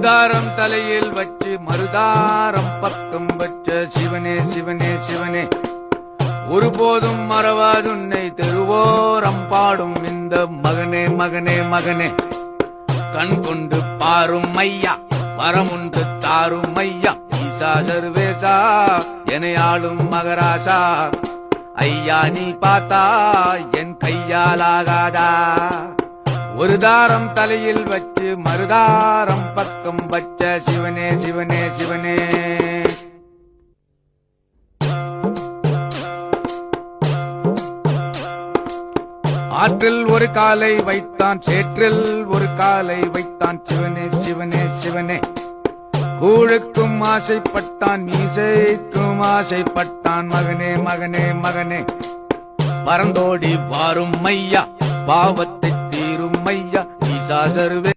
தாரம் தலையில் வச்சு மறுதாரம் பக்கம் வச்ச சிவனே சிவனே சிவனே, ஒருபோதும் மறவாதுன்னை தெருவோரம் பாடும் இந்த மகனே மகனே மகனே. கண் கொண்டு பாரும் ஐயா, வரமுண்டு தாரும் ஐயா, ஈசா சர்வேசா எனையாளும் மகராசா. ஐயா நீ பார்த்தா என் கையாலாகாதா, ஒரு தாரம் தலையில் வச்சு மறுதாரம் பக்கம் வச்ச சிவனே சிவனே சிவனே. ஆற்றில் ஒரு காலை வைத்தான், சேற்றில் ஒரு காலை வைத்தான், சிவனே சிவனே சிவனே. கூழுக்கும் ஆசைப்பட்டான், மீசைக்கும் ஆசைப்பட்டான், மகனே மகனே மகனே. பறந்தோடி வாரும் ஐயா, பாவத்தை தீரும் ஐயா, ஈசா சர்வே